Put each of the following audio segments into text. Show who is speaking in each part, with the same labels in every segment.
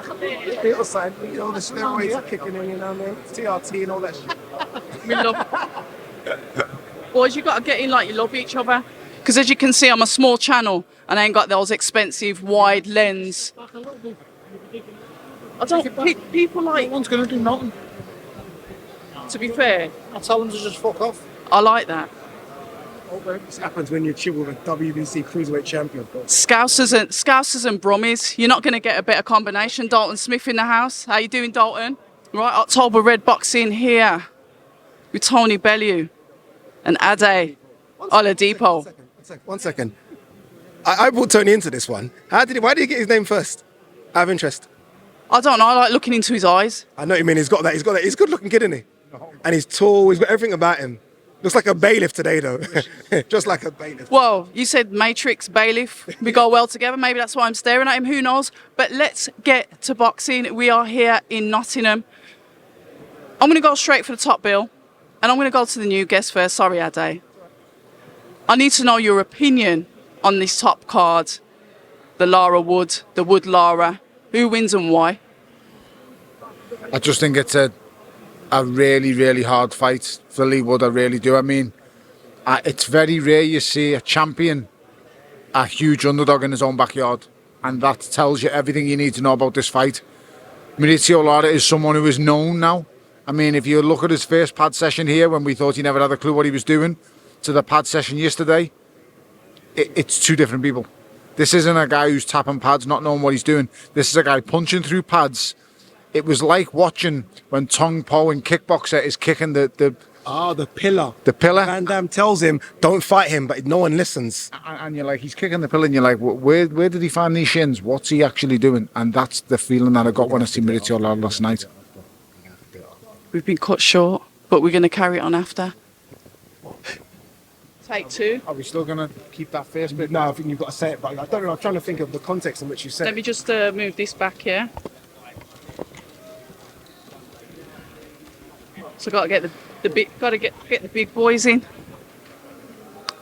Speaker 1: The other side, you know, the steroids are kicking in, you know what I mean? TRT and all that shit.
Speaker 2: We love. Boys, you got to get in like you love each other. Because as you can see, I'm a small channel and I ain't got those expensive wide lens. I don't. People like.
Speaker 3: No one's going to do nothing.
Speaker 2: To be fair,
Speaker 3: I tell them to just fuck off.
Speaker 2: I like that.
Speaker 1: This happens when you chill with a WBC cruiserweight champion.
Speaker 2: Scousers and Brummies. You're not going to get a better combination. Dalton Smith in the house. How you doing, Dalton? Right, October Red Boxing here with Tony Bellew and Ade Oladipo.
Speaker 1: One second. I brought Tony into this one. Why did he get his name first? I have interest.
Speaker 2: I don't know. I like looking into his eyes.
Speaker 1: I know what you mean. He's got that. He's a good looking kid, isn't he? And he's tall. He's got everything about him. Looks like a bailiff today, though. Just like a bailiff.
Speaker 2: Well, you said Matrix, bailiff. We go well together. Maybe that's why I'm staring at him. Who knows? But let's get to boxing. We are here in Nottingham. I'm going to go straight for the top bill. And I'm going to go to the new guest first. Sorry, Ade. I need to know your opinion on this top card. The Lara Wood, the Wood Lara. Who wins and why?
Speaker 3: I just think it's a really, really hard fight for Leigh Wood. I really do. I mean, it's very rare you see a champion, a huge underdog in his own backyard. And that tells you everything you need to know about this fight. Mauricio Lara is someone who is known now. I mean, if you look at his first pad session here, when we thought he never had a clue what he was doing, to the pad session yesterday, it's two different people. This isn't a guy who's tapping pads, not knowing what he's doing. This is a guy punching through pads. It was like watching when Tong Po in Kickboxer is kicking the
Speaker 1: pillar.
Speaker 3: The pillar.
Speaker 1: Van Damme tells him, don't fight him, but no one listens.
Speaker 3: And you're like, he's kicking the pillar, and you're like, where did he find these shins? What's he actually doing? And that's the feeling that I got when I seen Mauricio Lara last night.
Speaker 2: We've been cut short, but we're going to carry it on after. Take two.
Speaker 3: Are we still going to keep that first bit?
Speaker 1: No, I think you've got to say it, but I don't know. I'm trying to think of the context in which you said
Speaker 2: Let me just move this back here. So got to get get the big boys in.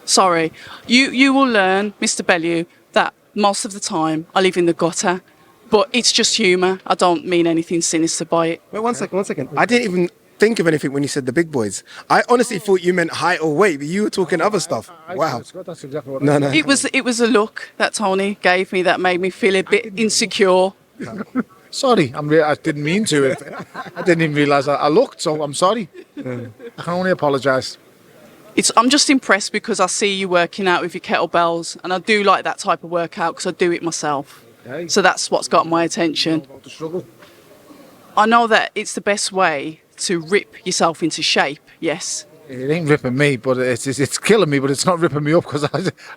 Speaker 2: Sorry, you will learn, Mr. Bellew, that most of the time I live in the gutter, but it's just humour. I don't mean anything sinister by it.
Speaker 1: Wait, one second. I didn't even think of anything when you said the big boys. I honestly thought you meant height or weight, but you were talking other stuff. Wow.
Speaker 3: That's exactly what
Speaker 1: No.
Speaker 2: It was a look that Tony gave me that made me feel a bit insecure.
Speaker 3: Sorry, I didn't mean to. I didn't even realise I looked, so I'm sorry. I can only apologise.
Speaker 2: I'm just impressed because I see you working out with your kettlebells, and I do like that type of workout because I do it myself.
Speaker 3: Okay.
Speaker 2: So that's what's got my attention.
Speaker 3: About the struggle.
Speaker 2: I know that it's the best way to rip yourself into shape, yes.
Speaker 3: It ain't ripping me, but it's killing me. But it's not ripping me up because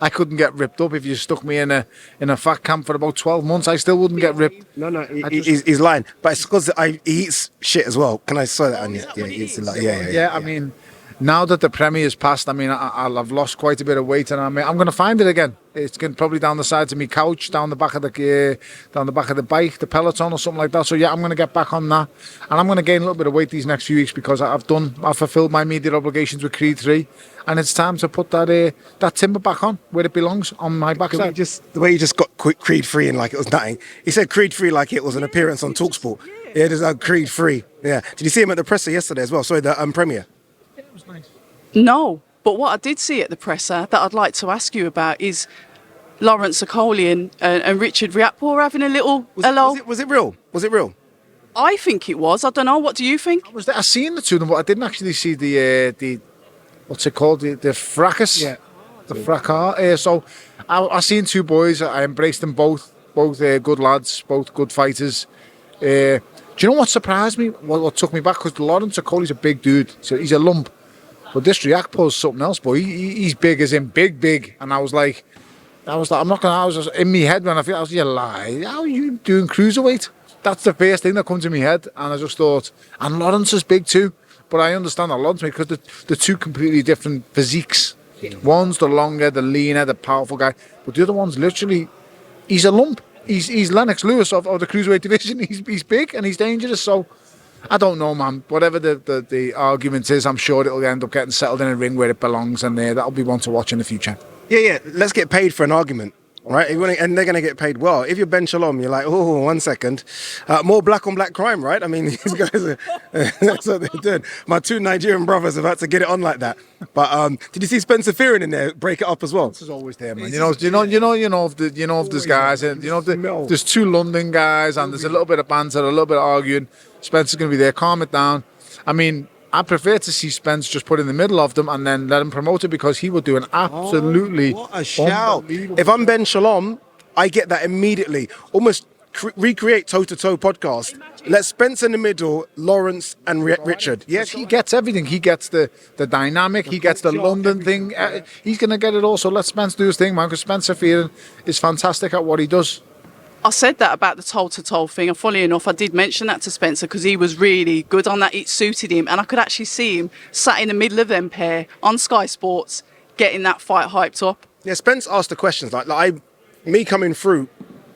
Speaker 3: I couldn't get ripped up if you stuck me in a fat camp for about 12 months. I still wouldn't get ripped.
Speaker 1: No, he's lying. But it's because he eats shit as well. Can I say that on you? Yeah, he eats a lot. Yeah.
Speaker 3: I mean, now that the Premier's passed, I mean, I've lost quite a bit of weight, and I'm going to find it again. It's going probably down the sides of my couch, down the back of the bike, the Peloton or something like that. So yeah, I'm going to get back on that, and I'm going to gain a little bit of weight these next few weeks because I've fulfilled my media obligations with Creed 3, and it's time to put that timber back on where it belongs, on my backside.
Speaker 1: The way you just got Creed 3 in like it was nothing. He said Creed 3 like it was an appearance on TalkSport. Yeah, there's a Creed 3. Yeah. Did you see him at the presser yesterday as well? Sorry, the premiere.
Speaker 3: It was nice.
Speaker 2: No, but what I did see at the presser that I'd like to ask you about is Lawrence Okoli and Richard Riakporhe having a little hello.
Speaker 1: Was it real? Was it real?
Speaker 2: I think it was. I don't know. What do you think?
Speaker 3: I seen the two of them, but I didn't actually see the what's it called? The fracas.
Speaker 1: Yeah.
Speaker 3: The fracas. So I seen two boys. I embraced them both. Both good lads. Both good fighters. Do you know what surprised me? What took me back? Because Lawrence Okoli's a big dude. So he's a lump. But this Riakporhe's something else, boy. He's big as in big. And I was like, I'm not gonna. I was just in my head when I was, you lie. How are you doing cruiserweight? That's the first thing that comes to my head, and I just thought, and Lawrence is big too. But I understand that Lawrence because the two completely different physiques. One's the longer, the leaner, the powerful guy, but the other one's literally, he's a lump. He's Lennox Lewis of the cruiserweight division. He's big and he's dangerous. So I don't know, man. Whatever the argument is, I'm sure it'll end up getting settled in a ring where it belongs, and that'll be one to watch in the future.
Speaker 1: Yeah. Let's get paid for an argument. right? And they're going to get paid well. If you're Ben Shalom, you're like, oh, 1 second. More black on black crime, right? I mean, these guys are, that's what they're doing. My two Nigerian brothers have had to get it on like that. But did you see Spencer Fearon in there break it up as well?
Speaker 3: This is always there, man. If there's guys, and there's two London guys, and there's a little bit of banter, a little bit of arguing. Spencer's going to be there, calm it down. I mean, I prefer to see Spence just put in the middle of them and then let him promote it, because he would do an absolutely
Speaker 1: what a shout. If I'm Ben Shalom, I get that immediately. Almost recreate toe-to-toe podcast. Let Spence in the middle, Lawrence and Richard.
Speaker 3: Yes, he gets everything. He gets the dynamic. He gets the London thing. He's going to get it all. So let Spence do his thing, man, because Spencer Fearon is fantastic at what he does.
Speaker 2: I said that about the toe-to-toe thing, and funny enough, I did mention that to Spencer because he was really good on that. It suited him, and I could actually see him sat in the middle of them pair on Sky Sports getting that fight hyped up.
Speaker 1: Yeah, Spence asked the questions. Me coming through,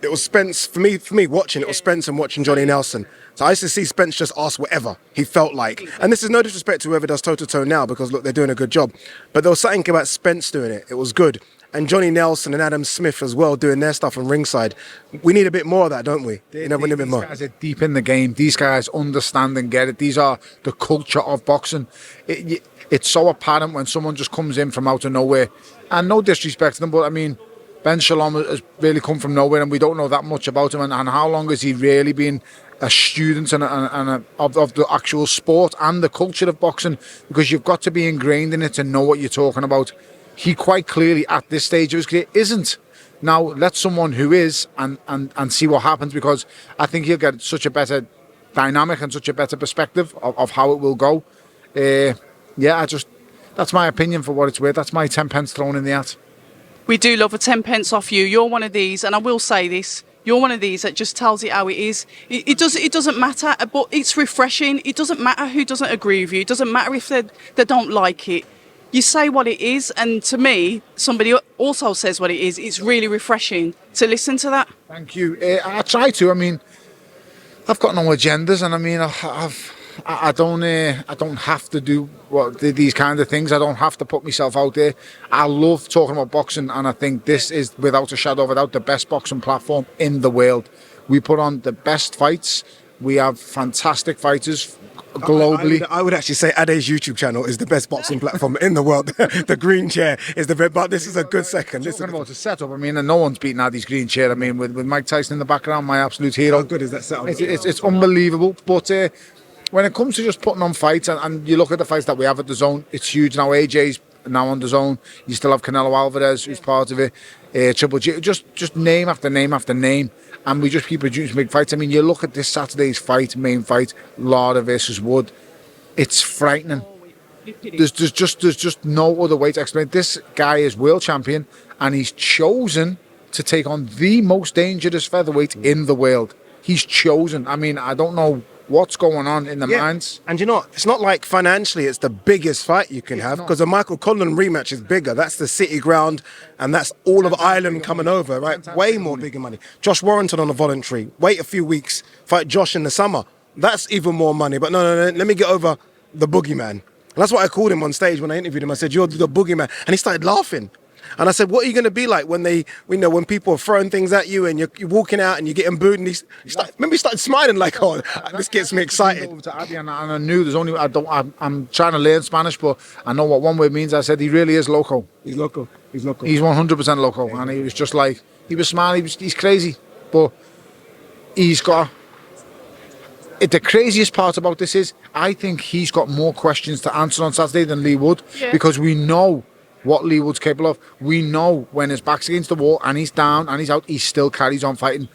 Speaker 1: it was Spence, for me watching, it was Spence and watching Johnny Nelson. So I used to see Spence just ask whatever he felt like. And this is no disrespect to whoever does toe-to-toe now, because look, they're doing a good job. But there was something about Spence doing it. It was good. And Johnny Nelson and Adam Smith as well doing their stuff on ringside. We need a bit more of that, don't we? We need a bit more.
Speaker 3: These guys are deep in the game. These guys understand and get it. These are the culture of boxing. It's so apparent when someone just comes in from out of nowhere. And no disrespect to them, but I mean, Ben Shalom has really come from nowhere, and we don't know that much about him. And how long has he really been a student of the actual sport and the culture of boxing? Because you've got to be ingrained in it to know what you're talking about. He quite clearly, at this stage of his career, isn't. Now, let someone who is and see what happens, because I think he'll get such a better dynamic and such a better perspective of how it will go. That's my opinion for what it's worth. That's my 10 pence thrown in the hat.
Speaker 2: We do love a 10 pence off you. You're one of these, and I will say this, you're one of these that just tells it how it is. It doesn't matter, but it's refreshing. It doesn't matter who doesn't agree with you. It doesn't matter if they don't like it. You say what it is, and to me, somebody also says what it is. It's really refreshing to listen to that.
Speaker 3: Thank you. I try to. I mean, I've got no agendas, and I mean, I don't have to do these kind of things. I don't have to put myself out there. I love talking about boxing, and I think this is, without a shadow of a doubt, the best boxing platform in the world. We put on the best fights. We have fantastic fighters globally.
Speaker 1: I would actually say Ade's YouTube channel is the best boxing platform in the world. The green chair is the best, but this is a good second.
Speaker 3: Talking about the setup, I mean, and no one's beaten Ade's green chair. I mean, with Mike Tyson in the background, my absolute hero.
Speaker 1: How good is that setup?
Speaker 3: It's unbelievable. But when it comes to just putting on fights, and you look at the fights that we have at the Zone, it's huge now. AJ's now on the Zone. You still have Canelo Alvarez, who's part of it. Triple G, just name after name after name, and we just keep producing big fights. I mean, you look at this Saturday's main fight, Lara versus Wood. It's frightening. There's just no other way to explain it. This guy is world champion, and he's chosen to take on the most dangerous featherweight in the world. He's chosen. I mean, I don't know what's going on in the minds.
Speaker 1: And you know, it's not like financially it's the biggest fight you can have, because the Michael Conlan rematch is bigger. That's the City Ground, and that's all of Ireland coming over, right? Way more bigger money. Josh Warrington on a voluntary. Wait a few weeks, fight Josh in the summer. That's even more money. But no, let me get over the boogeyman. And that's what I called him on stage when I interviewed him. I said, "You're the boogeyman," and he started laughing. And I said, "What are you going to be like when when people are throwing things at you and you're walking out and you're getting booed?" And he started smiling like, "Oh, this gets me excited."
Speaker 3: Over to Ade, and I knew I'm trying to learn Spanish, but I know what one word means. I said, he really is loco.
Speaker 1: He's loco. He's
Speaker 3: 100% loco, and he was just like, he was smiling. He's crazy, but he's got. The craziest part about this is, I think he's got more questions to answer on Saturday than Leigh would, because we know what Leigh Wood's capable of. We know when his back's against the wall and he's down and he's out, he still carries on fighting.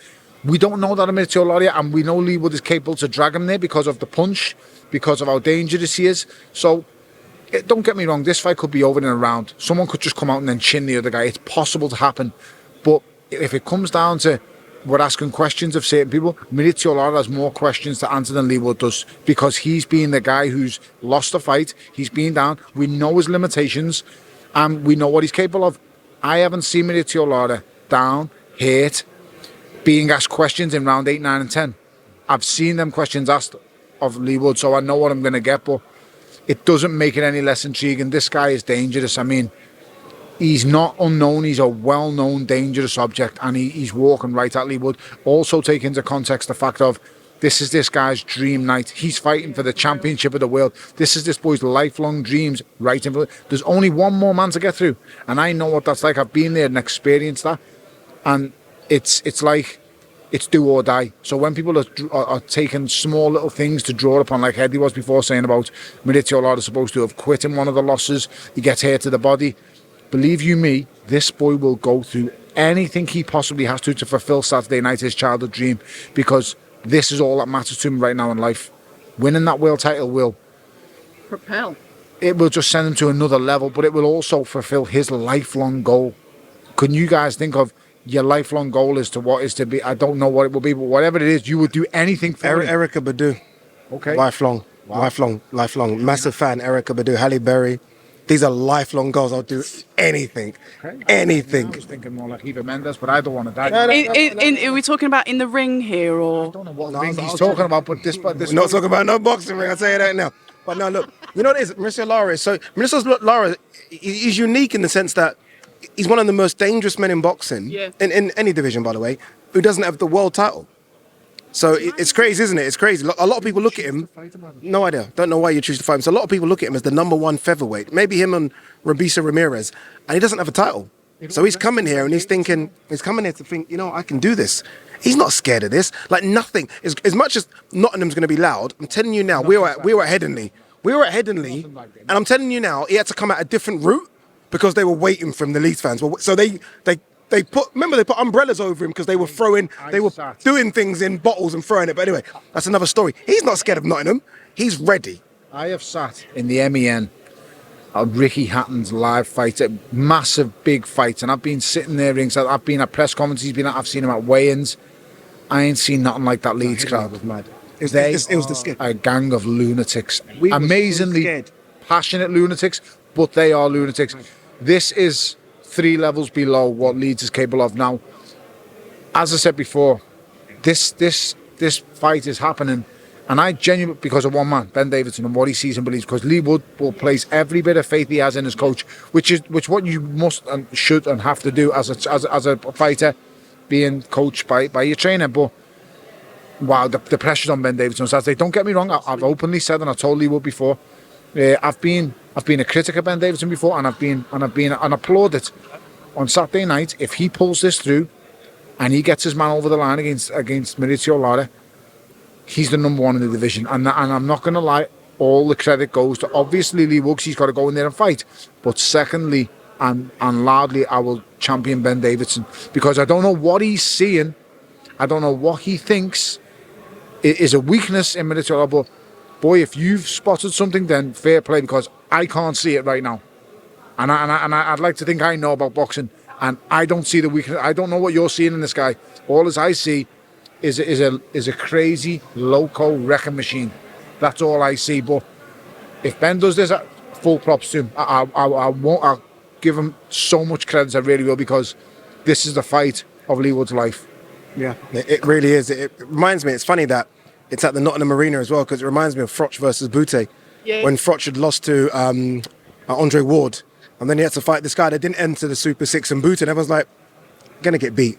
Speaker 3: We don't know that of Mauricio Lara, and we know Leigh Wood is capable to drag him there because of the punch, because of how dangerous he is. So, don't get me wrong, this fight could be over in a round. Someone could just come out and then chin the other guy. It's possible to happen. But if it comes down to we're asking questions of certain people, Mauricio Lara has more questions to answer than Leigh Wood does, because he's been the guy who's lost a fight. He's been down. We know his limitations. And we know what he's capable of. I haven't seen Mauricio Lara down, hurt, being asked questions in round 8, 9 and 10. I've seen them questions asked of Leigh Wood, so I know what I'm going to get, but it doesn't make it any less intriguing. This guy is dangerous. I mean, he's not unknown. He's a well-known, dangerous object, and he's walking right at Leigh Wood. Also take into context the fact of this is this guy's dream night. He's fighting for the championship of the world. This is this boy's lifelong dreams right in front. There's only one more man to get through, and I know what that's like. I've been there and experienced that, and it's like it's do or die. So when people are taking small little things to draw upon, like Eddie was before saying about Mauricio Lara supposed to have quit in one of the losses, he gets hurt to the body. Believe you me, this boy will go through anything he possibly has to fulfill Saturday night, his childhood dream, because this is all that matters to him right now in life. Winning that world title will
Speaker 2: propel.
Speaker 3: It will just send him to another level, but it will also fulfill his lifelong goal. Couldn't you guys think of your lifelong goal is to what is to be? I don't know what it will be, but whatever it is, you would do anything for it.
Speaker 1: Erica Badu.
Speaker 3: Okay.
Speaker 1: Lifelong. Massive fan, Erica Badu, Halle Berry. These are lifelong goals. I'll do anything.
Speaker 3: Okay.
Speaker 1: Anything.
Speaker 3: I was thinking more like Eva Mendes, but I don't want to die.
Speaker 2: Are we talking about in the ring here, or?
Speaker 3: I don't know what ring he's talking about, but this.
Speaker 1: We're not talking about no boxing ring. I'll tell you that now. But now look, you know what it is? Mauricio Lara is so. Mauricio Lara is unique in the sense that he's one of the most dangerous men in boxing, in any division, by the way, who doesn't have the world title. So it's crazy, isn't it? It's crazy. A lot of people look at him. No idea. Don't know why you choose to fight him. So a lot of people look at him as the #1 featherweight. Maybe him and Rabisa Ramirez, and he doesn't have a title. So he's coming here and he's coming here to think, you know, I can do this. He's not scared of this. Like nothing. As much as Nottingham's going to be loud, I'm telling you now, we were at Headingley. And I'm telling you now, he had to come at a different route because they were waiting from the Leeds fans. So they put umbrellas over him because they were doing things in bottles and throwing it. But anyway, that's another story. He's not scared of Nottingham. He's ready.
Speaker 3: I have sat in the MEN at Ricky Hatton's live fight, a massive big fight, and I've been sitting there rings. I've been at press conferences. I've seen him at weigh-ins. I ain't seen nothing like that Leeds crowd.
Speaker 1: Was mad.
Speaker 3: It
Speaker 1: was the skid.
Speaker 3: A gang of lunatics,
Speaker 1: We were so
Speaker 3: amazingly
Speaker 1: scared.
Speaker 3: passionate lunatics, but they are lunatics. This is 3 levels below what Leeds is capable of now. As I said before, this fight is happening, and I genuinely, because of one man, Ben Davidson, and what he sees and believes, because Leigh Wood will place every bit of faith he has in his coach, which what you must and should and have to do as a fighter, being coached by your trainer. But wow, the pressure's on Ben Davidson. So don't get me wrong, I've openly said, and I told Leigh Wood before, I've been a critic of Ben Davidson before, and I've applauded on Saturday night. If he pulls this through and he gets his man over the line against Mauricio Lara, he's the #1 in the division. And I'm not going to lie, all the credit goes to obviously Leigh Wood. He's got to go in there and fight. But secondly, and loudly, I will champion Ben Davidson, because I don't know what he's seeing. I don't know what he thinks is a weakness in Mauricio Lara. But boy, if you've spotted something, then fair play, because I can't see it right now. And I'd like to think I know about boxing, and I don't see the weakness. I don't know what you're seeing in this guy. All as I see is a crazy loco wrecking machine. That's all I see. But if Ben does this, full props to him. I'll give him so much credit. I really will, because this is the fight of Leigh Wood's life.
Speaker 1: Yeah, it really is. It reminds me. It's funny that it's at the Nottingham Arena as well, because it reminds me of Froch versus Bute, when Froch had lost to Andre Ward, and then he had to fight this guy that didn't enter the Super 6, and Bute, and everyone's like, gonna get beat.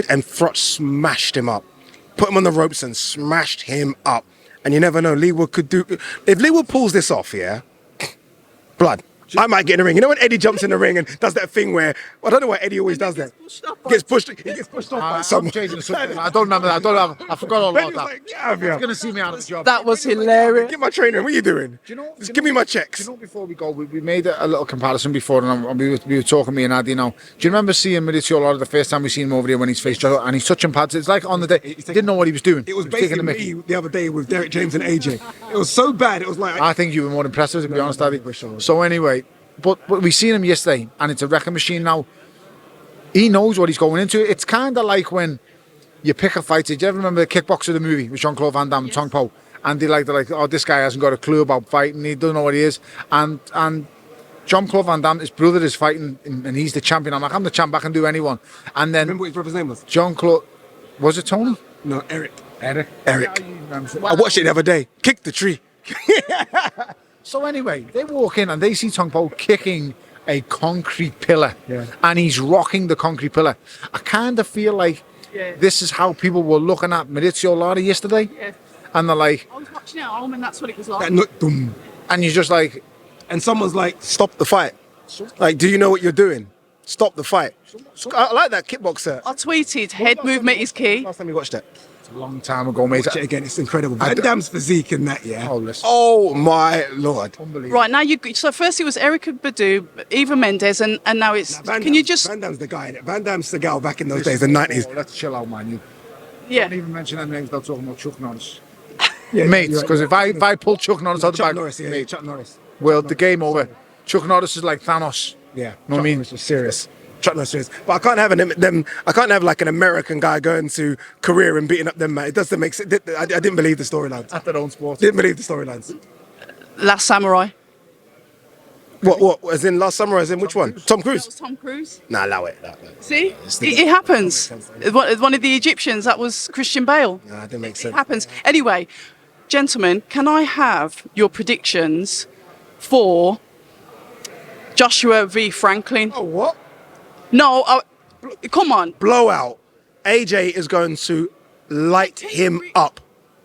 Speaker 1: And Froch smashed him up, put him on the ropes and smashed him up. And you never know, Leigh Wood could do. If Leigh Wood pulls this off, blood. I might get in the ring. You know when Eddie jumps in the ring and does that thing where, I don't know why Eddie always does that. He gets pushed off by someone.
Speaker 3: I don't remember that. I forgot all about that.
Speaker 1: Like, get out of here.
Speaker 3: He's going to see me out of the job.
Speaker 2: That was hilarious.
Speaker 1: Get my trainer. What are you doing? Just give me my checks.
Speaker 3: Before we go, we made a little comparison before, and we were talking, me and Ade now. Do you remember seeing Mauricio Lara the first time we seen him over here when he's faced Joe, and he's touching pads? It's like on the day, he didn't know what he was doing.
Speaker 1: It was basically me the other day with Derek James and AJ. It was so bad. It was like...
Speaker 3: I think you were more impressive, to be honest, Ade. So anyway... But we seen him yesterday, and it's a wrecking machine now. He knows what he's going into. It's kind of like when you pick a fighter. Do you ever remember the Kickboxer, the movie with Jean-Claude Van Damme and Tong Po? And they're like, oh, this guy hasn't got a clue about fighting. He doesn't know what he is. And Jean-Claude Van Damme, his brother is fighting, and he's the champion. I'm like, I'm the champ. I can do anyone. And then
Speaker 1: remember what his brother's name was?
Speaker 3: Jean-Claude. Was it Tony?
Speaker 1: No, Eric.
Speaker 3: Eric.
Speaker 1: I watched it the other day. Kick the tree.
Speaker 3: So anyway, they walk in and they see Tong Po kicking a concrete pillar,
Speaker 1: Yeah.
Speaker 3: and he's rocking the concrete pillar. I kind of feel like this is how people were looking at Mauricio Lara yesterday,
Speaker 2: Yeah.
Speaker 3: and they're like,
Speaker 2: I was watching it at home and that's what it was like.
Speaker 1: That nut dum.
Speaker 3: and you're just like,
Speaker 1: And someone's like, stop the fight. Like, do you know what you're doing? Stop the fight. I like that kickboxer.
Speaker 2: I tweeted, head movement is key.
Speaker 1: Last time you watched that?
Speaker 3: a long time ago, mate.
Speaker 1: Watch it again, it's incredible. Van Damme's physique in that, yeah.
Speaker 3: Oh, listen.
Speaker 1: Oh my lord.
Speaker 3: Unbelievable.
Speaker 2: Right, now so first it was Erica Badu, Eva Mendes, and now it's, can you just,
Speaker 1: Van Damme's the guy. Van Damme's the gal back in those days, the 90s.
Speaker 3: Oh, let's chill out, man. You
Speaker 2: yeah.
Speaker 3: don't even mention any names without talking about Chuck Norris.
Speaker 1: Yeah,
Speaker 3: Mates,
Speaker 1: you're
Speaker 3: because
Speaker 1: right.
Speaker 3: if I pull Chuck Norris out the
Speaker 1: Chuck
Speaker 3: back,
Speaker 1: Norris, yeah,
Speaker 3: mate,
Speaker 1: Chuck Norris.
Speaker 3: well, the game over. Chuck Norris is like Thanos.
Speaker 1: Yeah,
Speaker 3: Know what I mean?
Speaker 1: Norris was serious. Chuck Norris serious. But I can't have them. I can't have like an American guy going to Korea and beating up them, man. It doesn't make sense. I didn't believe the storylines.
Speaker 3: At their own sport.
Speaker 1: Didn't believe the storylines.
Speaker 2: Last Samurai.
Speaker 1: What? As in Last Summer? As in which one? Tom
Speaker 2: That
Speaker 1: Cruise?
Speaker 2: was Tom Cruise.
Speaker 1: Nah, allow it. Nah,
Speaker 2: See, it happens. One of the Egyptians, that was Christian Bale.
Speaker 1: nah, it didn't make
Speaker 2: It
Speaker 1: sense.
Speaker 2: happens. Anyway, gentlemen, can I have your predictions for Joshua v. Franklin?
Speaker 1: Oh, what?
Speaker 2: No, come on.
Speaker 1: Blowout. AJ is going to light him up.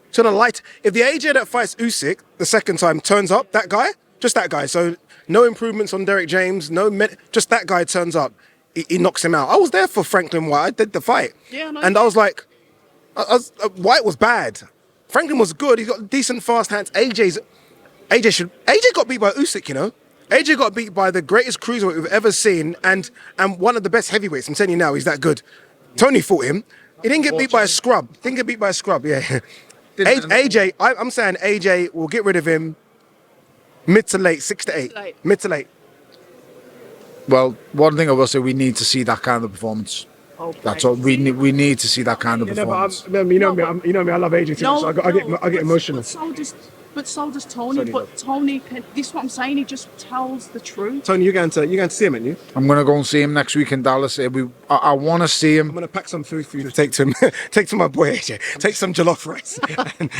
Speaker 1: It's gonna light. If the AJ that fights Usyk the second time turns up, that guy, just that guy. So no improvements on Derek James. Just that guy turns up. He knocks him out. I was there for Franklin White. I did the fight.
Speaker 2: Yeah, I know.
Speaker 1: And I was like, White was bad. Franklin was good. He's got decent fast hands. AJ got beat by Usyk, you know. AJ got beat by the greatest cruiserweight we've ever seen, and one of the best heavyweights. I'm telling you now, he's that good. Tony fought him. He didn't get beat by a scrub. Yeah. AJ, I'm saying AJ will get rid of him mid to late, 6 to 8. Mid to late.
Speaker 3: Well, one thing I will say, we need to see that kind of performance.
Speaker 2: Okay.
Speaker 3: That's all. We need to see that kind of performance.
Speaker 1: You know me, I love AJ too much, so I get emotional.
Speaker 2: But so does Tony. But Tony, this is what I'm saying. He just tells the truth.
Speaker 1: Tony, you're going to see him, aren't you?
Speaker 3: I'm going to go and see him next week in Dallas. I want to see
Speaker 1: I'm
Speaker 3: him.
Speaker 1: going to pack some food for you to take to him. Take to my boy AJ. Take some jollof rice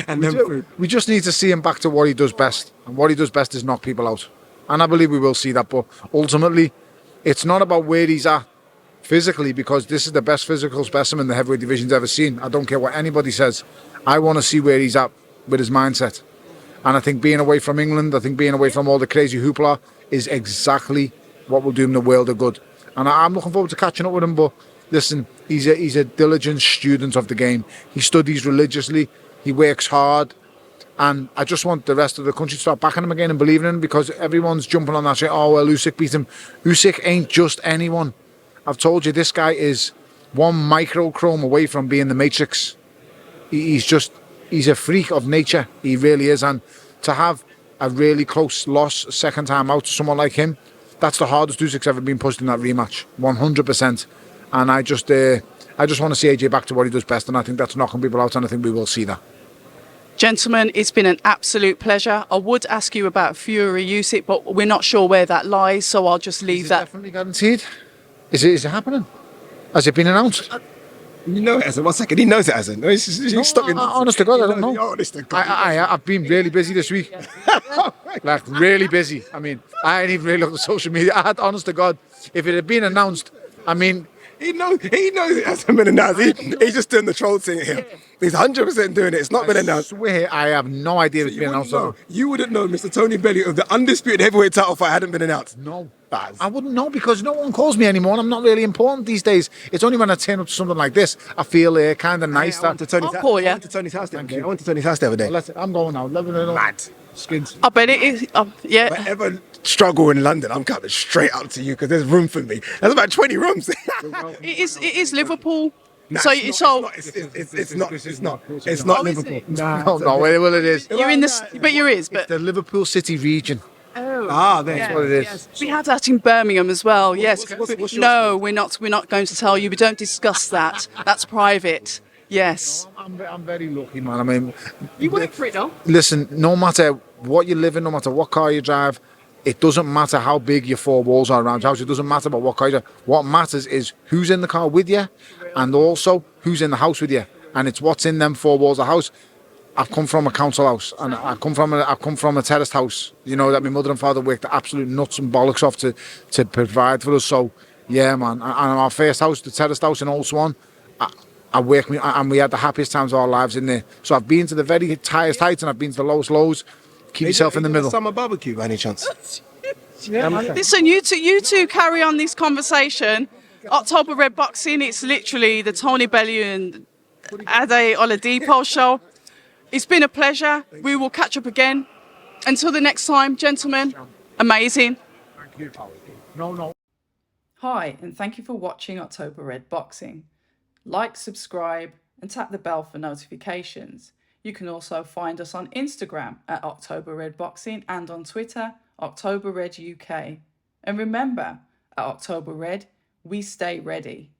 Speaker 1: and then food.
Speaker 3: We just need to see him back to what he does best. And what he does best is knock people out. And I believe we will see that. But ultimately, it's not about where he's at physically, because this is the best physical specimen the heavyweight division's ever seen. I don't care what anybody says. I want to see where he's at with his mindset. And I think being away from England, I think being away from all the crazy hoopla is exactly what will do him the world of good. And I'm looking forward to catching up with him. But listen, he's a diligent student of the game. He studies religiously. He works hard. And I just want the rest of the country to start backing him again and believing in him, because everyone's jumping on that saying, oh, well, Usyk beat him. Usyk ain't just anyone. I've told you, this guy is one microchrome away from being the Matrix. He's a freak of nature. He really is. And to have a really close loss second time out to someone like him, that's the hardest Usyk's ever been pushed in that rematch. 100%. And I just want to see AJ back to what he does best. And I think that's knocking people out. And I think we will see that.
Speaker 2: Gentlemen, it's been an absolute pleasure. I would ask you about Fury Usyk, but we're not sure where that lies, so I'll just leave that.
Speaker 3: Definitely guaranteed. Is it happening? Has it been announced?
Speaker 1: You know it hasn't. 1 second. He knows it hasn't. He's stuck
Speaker 3: Honest to God, I don't know.
Speaker 1: Honest to God.
Speaker 3: I've been really busy this week. Like, really busy. I mean, I ain't even really looked at social media. Honest to God, if it had been announced, I mean...
Speaker 1: He knows it hasn't been announced. He's just doing the troll thing here. He's 100% doing it. It's not been announced.
Speaker 3: I swear, I have no idea it's been announced.
Speaker 1: You wouldn't know, Mr. Tony Bellew, of the undisputed heavyweight title fight hadn't been announced.
Speaker 3: No. I wouldn't know, because no one calls me anymore and I'm not really important these days. It's only when I turn up to something like this, I feel kind of nice.
Speaker 1: I went to Tony's
Speaker 2: I'll call you.
Speaker 1: I went to Tony's house the other day.
Speaker 3: I'm going now.
Speaker 1: Mad.
Speaker 3: Skins.
Speaker 2: I bet it is. Yeah.
Speaker 1: If I ever struggle in London, I'm coming straight up to you, because there's room for me. There's about 20 rooms.
Speaker 2: It is Liverpool.
Speaker 1: Nah,
Speaker 2: So
Speaker 1: it's not Liverpool.
Speaker 3: No, well, it is.
Speaker 2: you're in this, but you're is. But
Speaker 3: The Liverpool City region.
Speaker 2: oh,
Speaker 1: That's
Speaker 3: what it is.
Speaker 2: we have that in Birmingham as well. Yes.
Speaker 1: what's your
Speaker 2: No, we're not. We're not going to tell you. We don't discuss that. That's private. Yes.
Speaker 3: I'm very lucky, man. I mean,
Speaker 2: You work for it, though.
Speaker 3: listen, no matter what you live in, no matter what car you drive, it doesn't matter how big your four walls are around your house. It doesn't matter about what car you drive. What matters is who's in the car with you, and also who's in the house with you. And it's what's in them four walls of the house. I've come from a council house, and I've come from a terraced house. You know that my mother and father worked the absolute nuts and bollocks off to provide for us. So yeah, man. And our first house, the terraced house in Old Swan, and we had the happiest times of our lives in there. So I've been to the very highest heights, and I've been to the lowest lows. Keep yourself in the middle.
Speaker 1: Summer barbecue, by any chance?
Speaker 2: Listen, you two carry on this conversation. October Red Boxing, it's literally the Tony Bellew and Ade Oladipo show. It's been a pleasure. We will catch up again. Until the next time, gentlemen, amazing.
Speaker 3: Thank you. No.
Speaker 2: Hi, and thank you for watching October Red Boxing. Like, subscribe, and tap the bell for notifications. You can also find us on Instagram at October Red Boxing and on Twitter, October Red UK. And remember, at October Red, we stay ready.